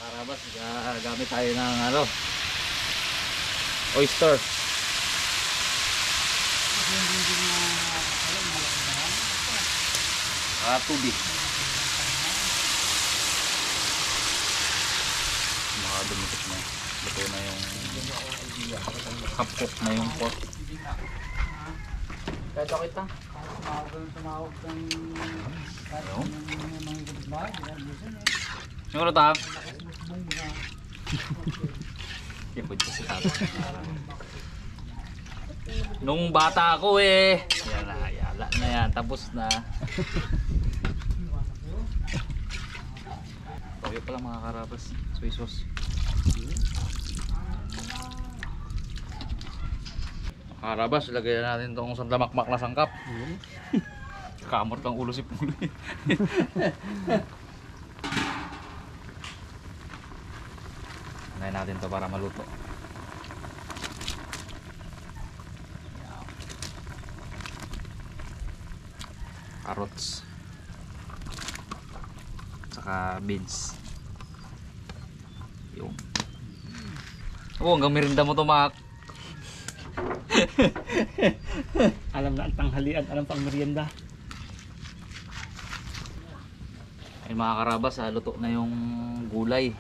Karabas, gamit tayo ng ano, oyster. Tubig. Mga dumikit na. Luto na yung half cook na yung pork. Kaya kita. Tumawag ng yung ano ta? Nung bata ako yala na yan, tapos na. Toyo pala mga Karabas, soy sauce. Karabas, lagyan natin itong sandamakmak na sangkap. Kamot kang ulo si Puli. Anay natin to para maluto. Carrots. Saka beans. Yung. Oh, hanggang merinda mo to, Mac. Alam na ang tanghalian, alam pang merienda. Ay mga Karabas, luto na yung gulay.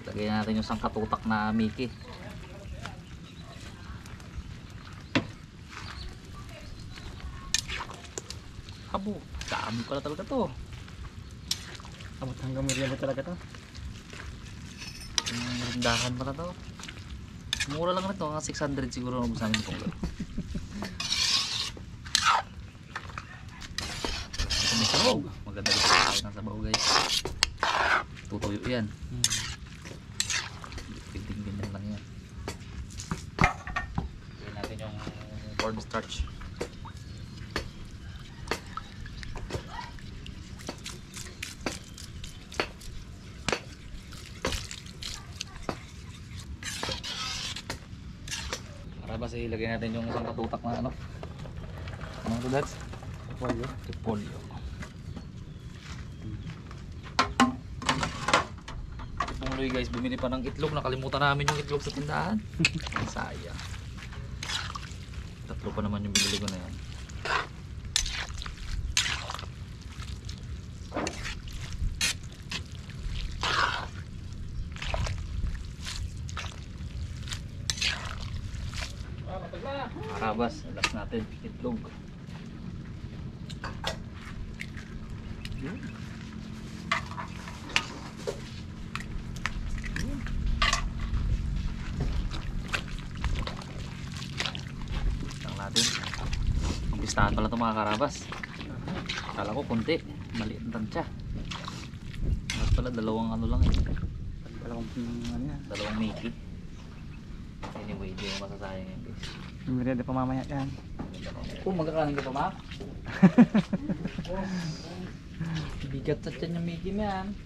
Lagyan natin yung sangkatutak na Mickey. Habo, dami pala talaga to. Abot hanggang merienda talaga to. Merindahan pala to. Mura lang nito, mga 600 siguro na ubusan nito. Maganda rin tayo ng sabaw guys. Tutuyo yan. Tignan lang yan. Gawin natin yung cornstarch. Para ba ilagay natin yung isang katutak na ano? Ano ito, Dads? Repolyo. Repolyo. Tumuloy guys, bumili pa ng itlog. Nakalimutan namin yung itlog sa tindahan. Ang sayang. Tatlo pa naman yung binili ko na yan. Karabas, alas natin itlog. Natin. Umpistahan pala ito mga Karabas. Kala ko konti, maliit ang tansya. Mas pala dalawang ano lang dalawang Mickey. Anyway, hindi mo masasayang yan guys. Merienda pa mamaya yan. Magkakain ka pa, Mac? Bigat sa tiyan yung Mickey mo yan.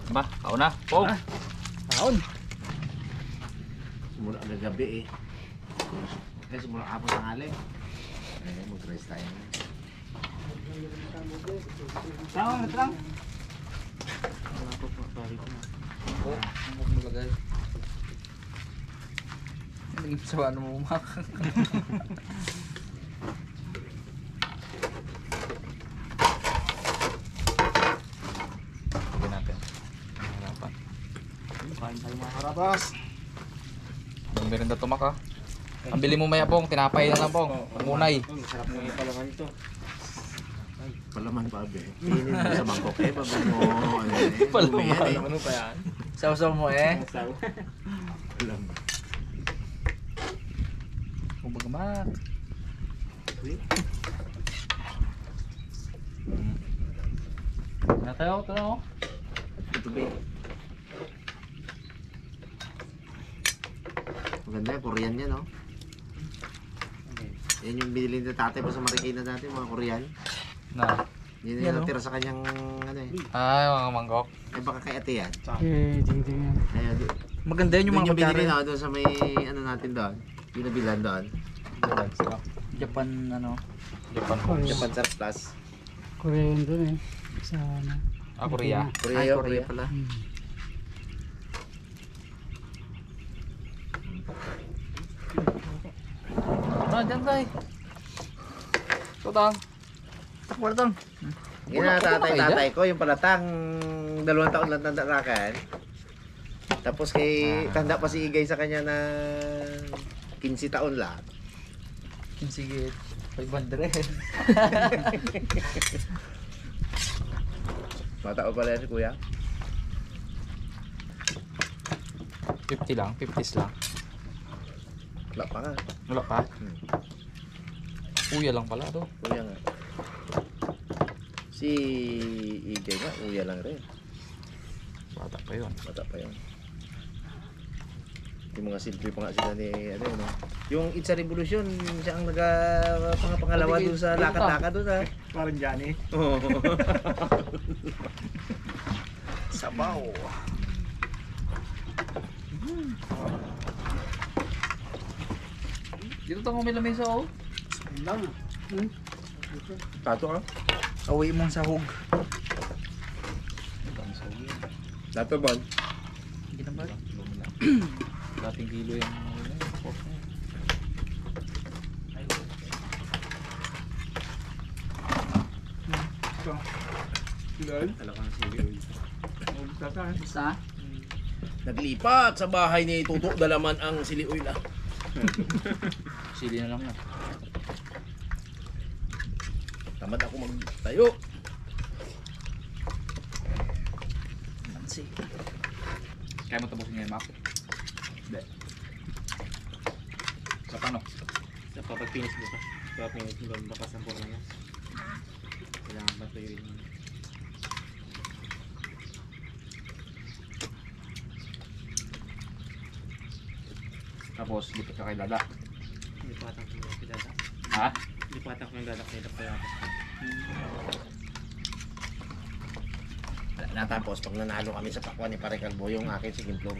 Ba, kao na. Pog! Taon! Simula ang gabi Kasi simula kapos ang alay. Mag-rest tayo. Taon, ito lang. Wala po po. Sorry ko na. Ano mo lagay? Naging sawa na mo, Mac. Lagyan natin. Harapan. Kain tayo mga Karabas. Ang merinda tumak ha. Ang bili mo maya pong, tinapay na lang pong. Munay. Sarap mo yung palaman ito. Palaman pa be. Pinin mo sa mangkok bago mo. Palaman. Ano pa yan? Sausaw mo Palaman. Kung bagamat. Natayo, ito na oh. Ito be. Maganda yung Korean yan Yan yung binili ni tatay pa sa Marikina dati, mga Korean. Na. Yun yung natira sa kanyang Ay, mga manggok. Ay baka kay ate yan. Ding. Ayun. Maganda yun yung mga Yung binili pagkari. na doon sa may natin doon. Yung nabilan doon. Sarap. Japan ano? Japan surplus. Korea yun dun eh. Sa ano. Korea. Korea Ay, yun, Korea Korea. pala. Ah, dyan tayo. Tutang. Takbo tang. Yun na tatay ko, yung palatang 2 taon lang tandarakan. Tapos kay tanda pa si Igay sa kanya na 15 taon lang. Sige. 500. Bata pa pala yan si kuya. 50 lang, 50s lang. Wala pa nga. Wala pa. Uya lang pala to. Kuya nga. Si Igay nga, kuya lang rin. Bata pa yun. Bata pa yun. Yung mga silbi pa nga sila ni ano no. Yung It's a Revolution, siya ang pangalawa doon sa lakad-lakad doon sa. Parang Johnny. Oo. Sabaw. Dito tayo may lamesa oh. Lang. Tato ka? Awi mong sahog. Tato ba? Hindi na ba? Dating kilo yung pork na yun. Ilan? Alam ko na sige. Basta? Naglipat sa bahay ni Tuto Dalaman ang sili oil ah. Sili na lang yan. Tamad ako magtayo. Nansi. Kaya mo tapusin ngayon, Mac? Hindi. Sa paano? Sa papagpinis mo pa. Papagpinis mo ba baka sampur lang yan. Kailangan ba tuyuin mo? Tapos, lipit ka kay Dada. Hindi pa atang kung dada. Ha? Hindi pa atang kung dada kaya kaya. Natapos pag nanalo kami sa pakwan ni Pare Calvo yung akin si Kimplong.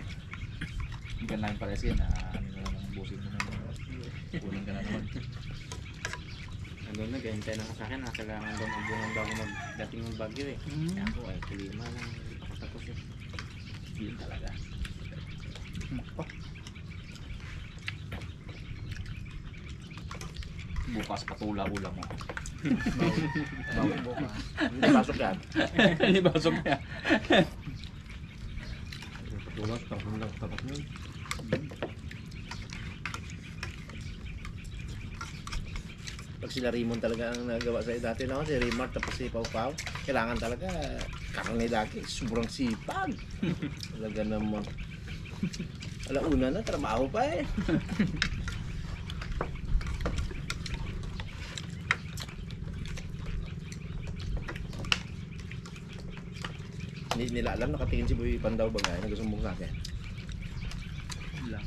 Hindi ka namin pala siya na ano na lang ang busin mo naman. Kunin ka na naman. Nandun na, gahintay na sa akin. Kailangan daw magbungan bago magdating ng bagyo eh. Kaya ako ay kulima lang. Hindi pa katapos eh. Yun talaga. Bukas patula ulam mo. Bawang bukas. Hindi pasok yan. Hindi basok niya. Patulas, tapos lang tapos yun. Pag sila Raymond talaga ang nagawa sa'yo dati na si Raymart tapos si Pau Pau, kailangan talaga karne daki, sobrang sipag. Talaga naman. Alauna na, trabaho pa eh. Hindi nila alam, nakatingin si Boy Pandaw bagay, nagsumbong sa akin. Wala.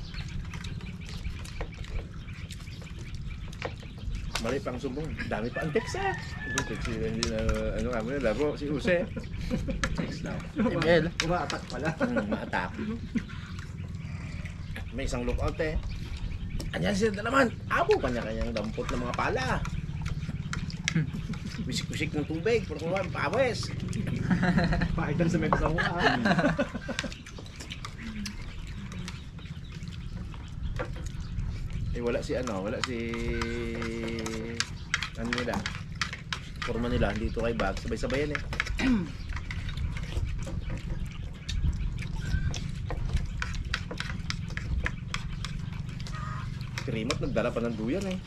Mali pang sumbong, dami pa ang text eh. Text hindi na, ano kami na, labo, si Jose. Text lang. ML. Umaatak pala. Maatak. May isang lookout eh. Anyan sila na naman, abo kanya-kanyang dampot ng mga pala. Wisik-wisik ng tubig, puro naman, pawes. Pakitan sa may kasama ha. Eh wala si ano, wala si ano nila. Forma nila dito kay Bag, sabay-sabay yan eh. Remote nagdala pa ng duyan eh.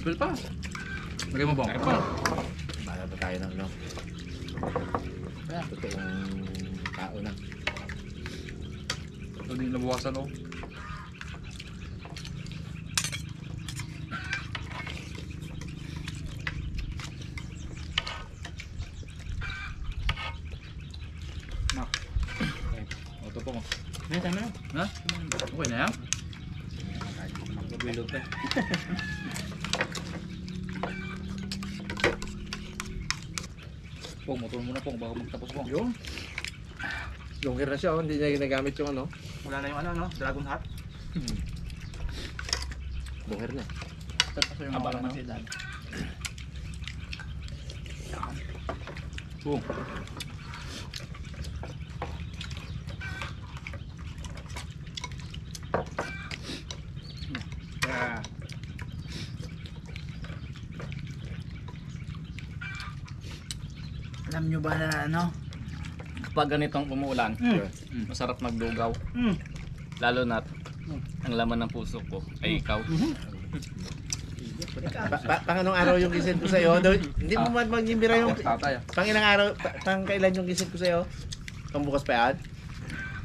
Ipil pa. Lagay mo bang? Lagay pa. Bahala pa tayo ng ano. Totoong tao na. Ito din nabawasan oh. Nak. O, ito po mo. Ay, tama na. Ha? Okay na yan? Magbilog pa. Pong, motor muna pong bago magtapos pong. Yun. Longer na siya, oh. Hindi niya ginagamit yung ano. Wala na yung ano, Dragon Heart. Longer na. Tapos yung Aba, mga ano? masidad. Boom. Kaya, alam nyo ba na ano? Pag ganitong umuulan, masarap magdugaw. Lalo na ang laman ng puso ko ay ikaw. Pang anong araw yung gising ko sa'yo? Hindi mo man mag-imbira yung... Tatay. Pang ilang araw, pang kailan yung gising ko sa'yo? Pang bukas pa yan?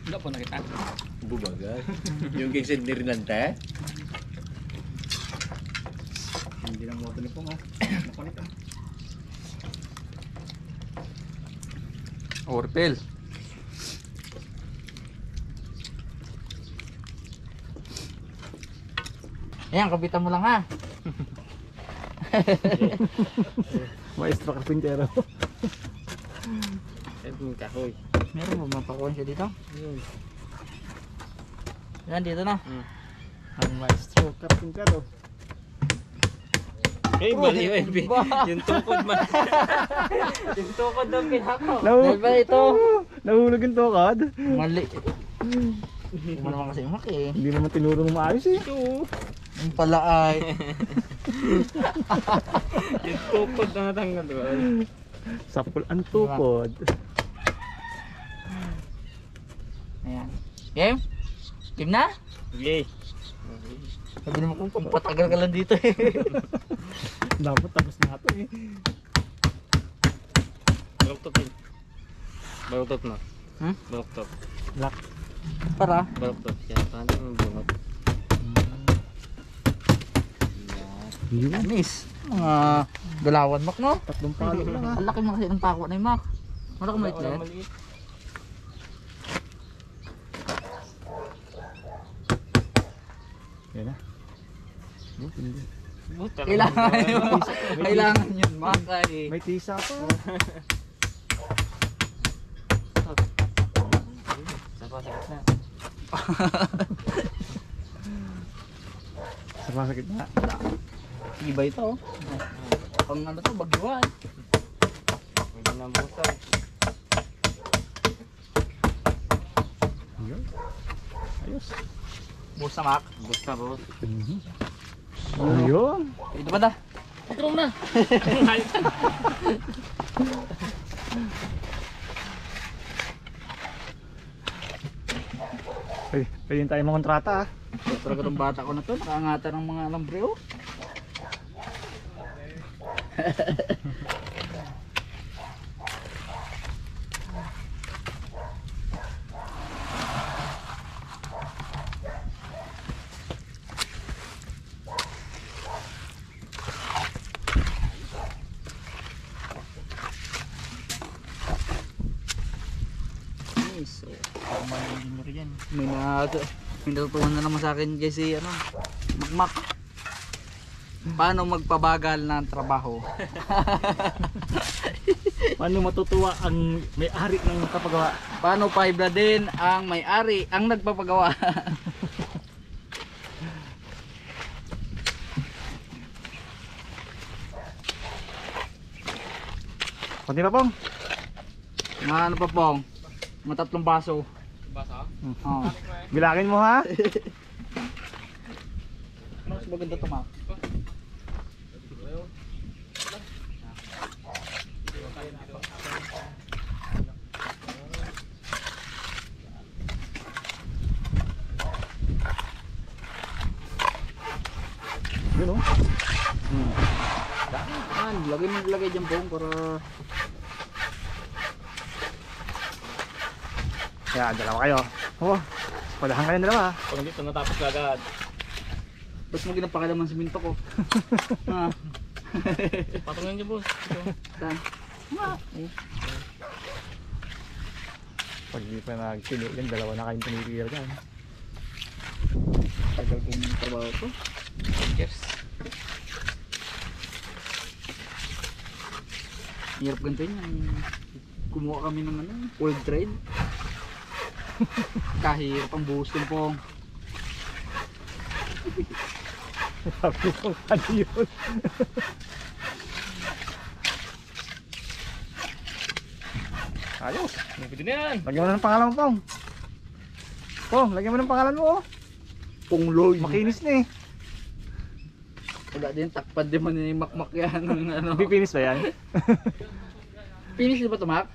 Wala po nakita. Bubagay. Yung gising ni Rinante? Hindi lang mo ito ni Pong, oh. Makulit, oh. Orpel. Ayan, kabitan mo lang ha. Maestro Carpintero. Yung kahoy. Meron mo mapakuha siya dito? Yan, dito na. Ang Maestro Carpintero. Hey, mali yung tukod man. Yung tukod daw pinako. Nahu- Dahil ba ito? Nahulog yung tukad. Mali. Hindi mo naman kasi umak eh. Hindi naman tinuro ng maayos eh. Yung pala ay. Yung tukod na natanggal doon. Sapul ang tukod. Ayan. Game? Game na? Okay. Sabi naman kung patagal ka lang dito eh. Dapat tapos na ito eh. Baluktot yun. Baluktot na. Hmm? Baluktot. Lock. Para? Baluktot. Yan, paano yung bunot? Yun. Anis. Mga galawan mak no? Tatlong palo lang ha. Ang laki mo kasi ng pako na yung mak. Malaki mo itlet. Yan na. Hindi. Kailangan yun. Kailangan yun mak eh. May tisa pa. Sakit na. Sakit na. Iba ito oh. Pang ano to, bagyuan. Hindi na buta. Yun. Ayos. Busa mak. Busta po. Ayun. Ito ba da? Patrong na. Pwede tayo mga kontrata ha. Talaga ng bata ko na to, nakangata ng mga alambre oh. Yes, so, may natutunan na naman sa akin guys si ano, Makmak. Paano magpabagal ng trabaho? Paano matutuwa ang may-ari ng kapagawa? Paano pahibladin ang may-ari ang nagpapagawa? Kunti pa pong. Mga ano pa pong? Mga 3 baso. Basa? Oo. Bilangin mo ha. Mas maganda ito ma. Yun oh. Lagay mo lagay dyan pong para Kaya dalawa kayo. Oh. Walahan kayo dalawa. Pag hindi ito natapos na agad. basta mo ginapakalaman sa minto ko. Ha. Patrong yan boss. Saan? Pag di pa nagtilo yan, dalawa na kayong tumitira dyan. Tagal kong trabaho to. Cheers. Hirap ganito yun. Kumuha kami ng ano, old trade. Kahirap ang buhos ng pong. Sabi ko, ano yun? Ayos. Pwede na yan. Lagyan mo na ng pangalan mo, Pong. Pong, lagyan mo ng pangalan mo, oh. Pungloy. Makinis na eh. Wala din takpan din man ni makmak yan. Ano. Pipinis ba yan? Finish di ba ito, Mac?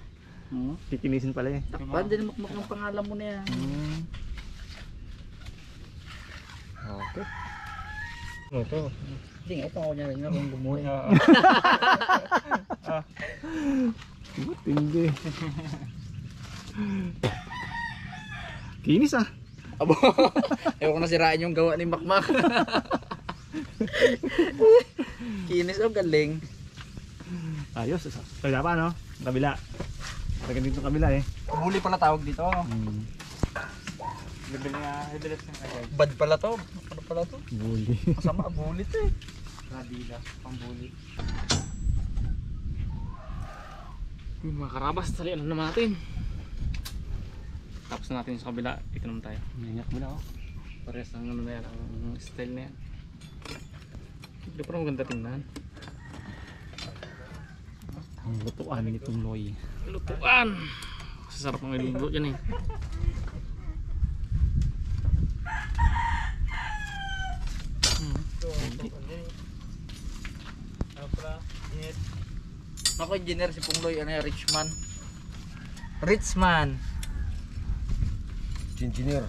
Pipinisin pala eh. Takpan din makmak ng pangalan mo na yan. Okay. Ito. Hindi nga, ito ako niya rin kung gumuhi. Hindi. Kinis ah. Abo, ayaw ko na sirain yung gawa ni Makmak. Kinis o galing. Ayos. Kaya pa no? Kabila. Lagyan dito ng kabila eh. Buli pala tawag dito. Bibili nga, ibilis ng agad. Bad pala to. Ano pala to? Buli. Masama, buli to eh. Radila, pambuli. Yung mga karabas, salian na naman natin. Tapos na natin sa kabila, dito naman tayo. Nanyak mo na oh. Parehas ang ano na yan, ang style na yan. Hindi pa rin maganda tingnan. Ang lutuan nitong loy. Lutuan! Sasarap ang iluluto yan eh. Ako engineer si Pungloy, ano yan, Richman. Richman. Engineer.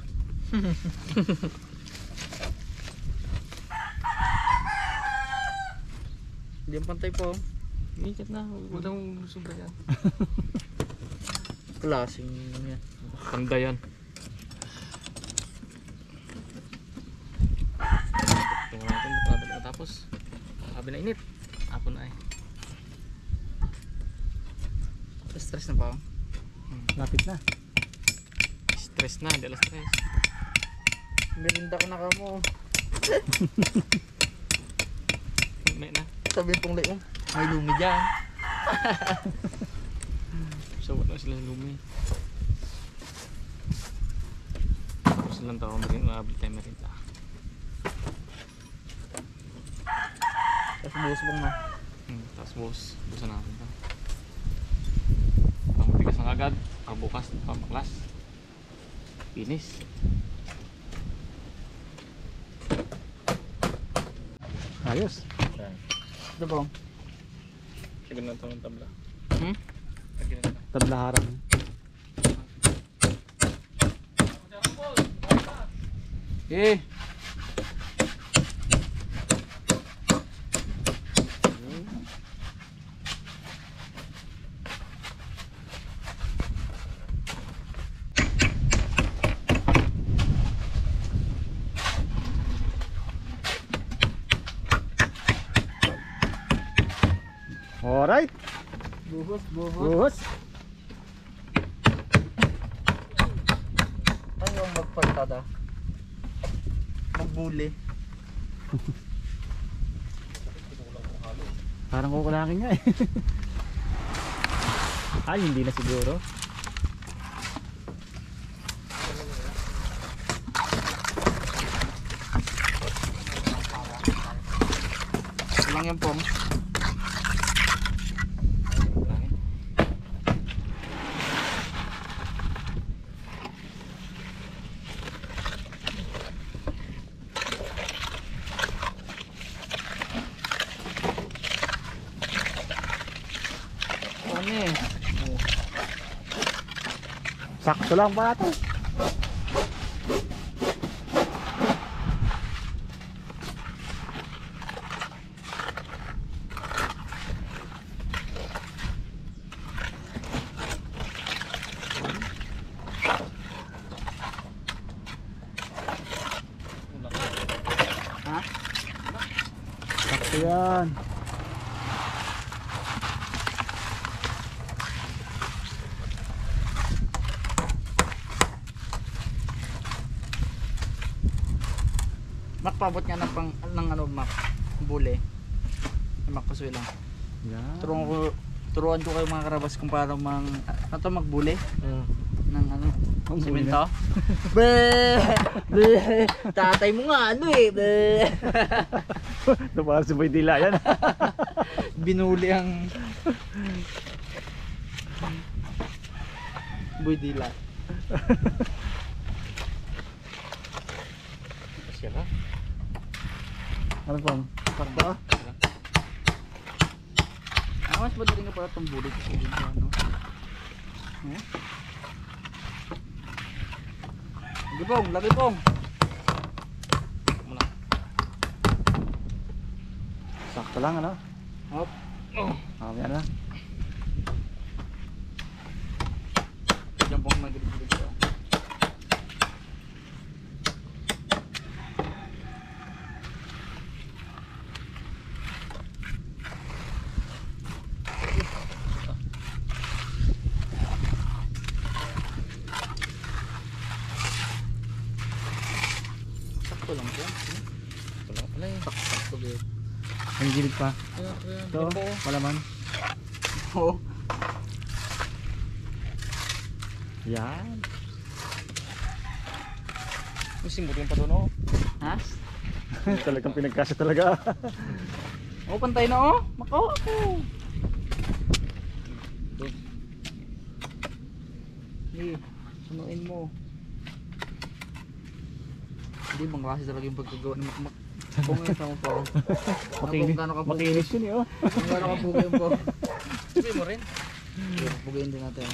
Hindi ang pantay po. Ikat na, huwag lang sobra yan. Klaseng yan. Tanda yan. Tingnan natin, matadali matapos. Sabi na init. Apo na eh. Stress na pa ako. Lapit na. Stress na, hindi alas stress. Merinda ka na ka mo. May na. Sabi ng Pungloy mo, may lumi dyan. So, wala sila sa lumi. Tapos lang tayo mag-abli tayo merinda. Tapos buhos mong na. Tapos busan natin ito. Ang matigas ng agad, pagbukas, pamaklas. Finish. Ayos. Ito po. Sige na ito ng tabla. Hmm? Sige na ito. Tabla harang. Eh. Alright. Buhos. Buhos. Ano yung magpagtada? Magbuli. Parang kukulangin nga eh. Ay, hindi na siguro. Ito lang yan pong. Ano eh? Sakto lang pa ito. Ha? Sakto yan. Makpabot nga ng pang ng ano mak buli. Makpasuy lang. Yan. turuan ko kayo mga karabas kung paano magbuli ng ano, Ang buli simento. Be! Be! Tatay mo nga ano eh. Be! Ito para si Boy Dila yan. Binuli ang Boy Dila. Siya ka? Ano pang? Parda. Mas madali nga pala itong bulit kasi dito ano. Lagi pong. Sakto lang ano? Hop. Yan na. Diyan pong magdilig ko. Sakto lang po. Wala pala eh. Sakto din. Ang gilid pa. Ito, palaman. Oo. Yan. Simbutin pa doon oh. Ha? Talagang pinagkasya talaga. Oh, pantay na oh. Mako ako. Sunuin mo. Hindi bang klase talaga yung pagkagawa ng makmak. Kung ngayon tama po. Makinis yun eh oh. Kung gano'n kapugi yung po. Sabi mo rin. Pugiin din natin.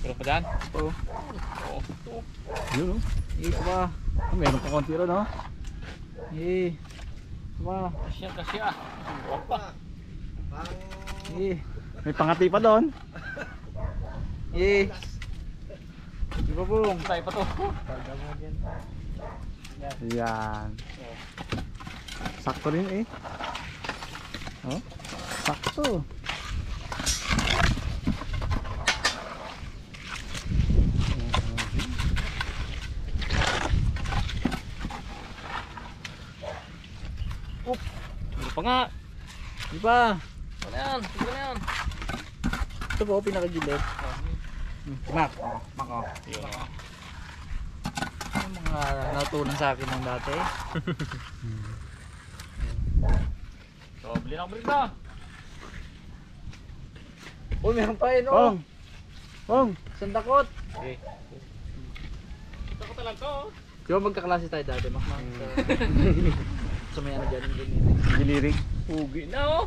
Pero pa dyan? Oo. Oo. Yun oh. Ito ba? Meron pa konti ron oh. Ito ba? Kasya. Opa. May pangati pa doon. Di ba pong? Tayo pa to. Yan. Sakto rin eh. Oh. Sakto. Ano pa nga? Di ba? Ano yan? Ano yan? Ito po, pinakagilid. Mak. Mak oh. Yun oh. Ano mga natutunan sa akin ng dati? So, bili na na. Uy, meron pa yun Pong. Pong. Sandakot. Okay. Ito ko talaga to. Di ba magkaklase tayo dati, Mak? Sa may ano dyan, yung Gilirig. Pugi na oh.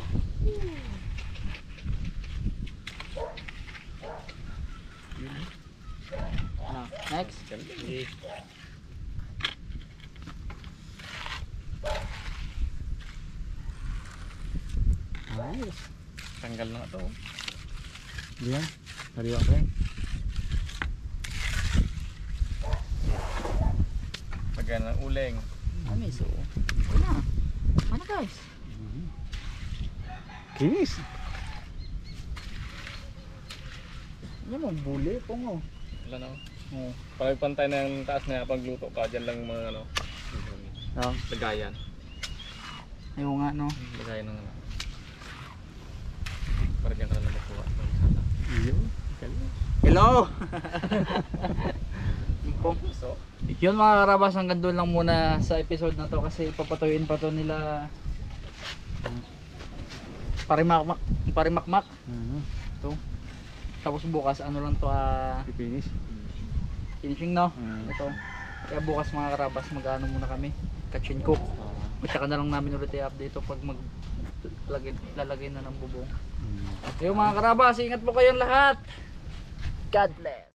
ano, next? Okay. Ayos. Tanggal na to. Diyan. Kariwa ko eh. Pagyan ng uling. Ano so? Wala. Ano guys? Kinis. Yan mo, buli po mo. Wala na oh. Oo. Pag pantay na yung taas na pagluto ka, dyan lang mga ano. Oh. Lagayan. Ayaw nga no. Lagayan ng ano. Para dyan ka na makuha. Iyo. Hello! Pong. So, Yun mga karabas, hanggang doon lang muna sa episode na to kasi papatuyuin pa to nila parimakmak. To. Tapos bukas ano lang to Pipinis. finishing no. Ito. Kaya bukas mga karabas mag-ano muna kami. Catch and cook. At saka na lang namin ulit i-update to pag lalagay na ng bubong. Yung mga karabas, ingat po kayong lahat. God bless.